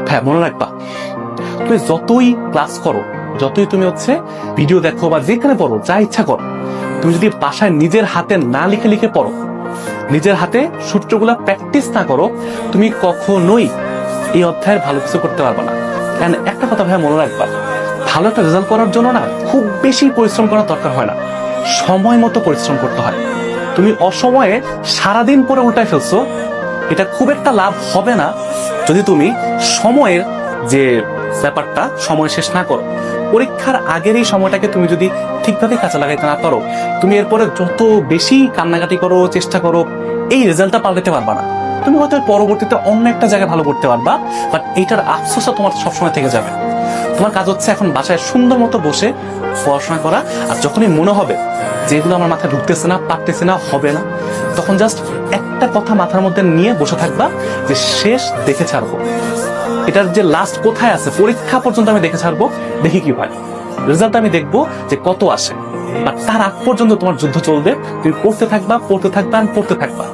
হ্যাঁ, মনে রাখবা, তুমি যতই ক্লাস করো, যতই তুমি ভিডিও দেখো বা যেখানে পড়ো, যা ইচ্ছা করো, তুমি যদি বাসায় নিজের হাতে না লিখে লিখে পড়ো, নিজের হাতে সূত্রগুলা প্র্যাকটিস না করো, তুমি কখনোই এই অধ্যায়ের ভালো কিছু করতে পারবে না। কারণ একটা কথা ভাইয়া মনে রাখবা, ভালো একটা রেজাল্ট করার জন্য না খুব বেশি পরিশ্রম করার দরকার হয় না, সময় মতো পরিশ্রম করতে হয়। তুমি অসময়ে সারাদিন পরে উল্টায় ফেলছো, এটা খুব একটা লাভ হবে না যদি তুমি সময়ের যে ব্যাপারটা সময় শেষ না করো। পরীক্ষার আগের এই সময়টাকে তুমি যদি ঠিকভাবে কাজে লাগাইতে না পারো, তুমি এরপরে যত বেশি কান্নাকাটি করো, চেষ্টা করো, এই রেজাল্টটা পাল্টাতে পারবা না। তুমি হয়তো পরবর্তীতে অন্য একটা জায়গায় ভালো করতে পারবা, বাট এইটার আফসোসটা তোমার সবসময় থেকে যাবে। তোমার কাজ এখন বাসায় সুন্দর মতো বসে পড়াশোনা করা। আর যখনই মনে হবে যেগুলো আমার মাথায় ঢুকতেছে না, পারতেছে না, হবে না, তখন জাস্ট একটা কথা মাথার মধ্যে নিয়ে বসে থাকবা যে শেষ দেখে ছাড়বো, এটার যে লাস্ট কোথায় আছে, পরীক্ষা পর্যন্ত আমি দেখে ছাড়বো, দেখি কি হয়, রেজাল্ট আমি দেখবো যে কত আসে। আর তার আগ পর্যন্ত তোমার যুদ্ধ চলবে, তুমি পড়তে থাকবা, পড়তে থাকবা, পড়তে থাকবা।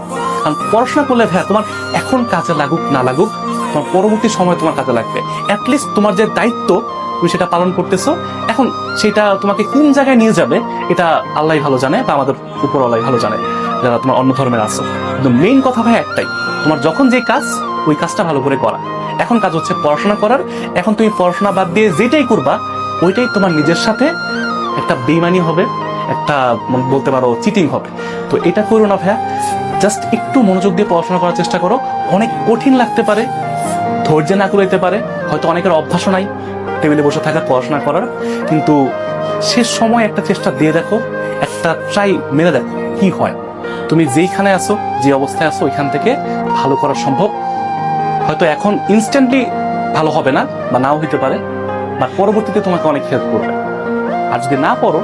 কারণ পড়াশোনা করলে ভাইয়া তোমার এখন কাজে লাগুক না লাগুক, তোমার পরবর্তী সময় তোমার কাজে লাগবে। অ্যাটলিস্ট তোমার যে দায়িত্ব তুমি সেটা পালন করতেছো, এখন সেটা তোমাকে কোন জায়গায় নিয়ে যাবে এটা আল্লাহ ভালো জানে, বা আমাদের উপর আল্লাহ ভালো জানে যারা তোমার অন্য ধর্মের আছো। কিন্তু মেইন কথা ভাই একটাই, তোমার যখন যে কাজ, ওই কাজটা ভালো করে করা। এখন কাজ পড়াশোনা করার। এখন তুমি পড়াশোনা বাদ দিয়ে যেটাই করবা, ওইটাই তোমার নিজের সাথে একটা বেইমানি হবে, একটা বলতে পারো চিটিং হবে। তো এটা করো না ভাইয়া, জাস্ট একটু মনোযোগ দিয়ে পড়াশোনা করার চেষ্টা করো। অনেক কঠিন লাগতে পারে, ধৈর্য না করতে পারে, হয়তো অনেকের অভ্যাসও নাই টেবিলে বসে থাকার, পড়াশোনা করার, কিন্তু শেষ সময় একটা চেষ্টা দিয়ে দেখো, একটা ট্রাই মেরে দেখো কি হয়। তুমি যেইখানে আছো, যে অবস্থায় আছো, ওইখান থেকে ভালো করা সম্ভব। হয়তো এখন ইনস্ট্যান্টলি ভালো হবে না, বা নাও হইতে পারে, বা পরবর্তীতে তোমাকে অনেক হেল্প করবে। আর যদি না পড়ো,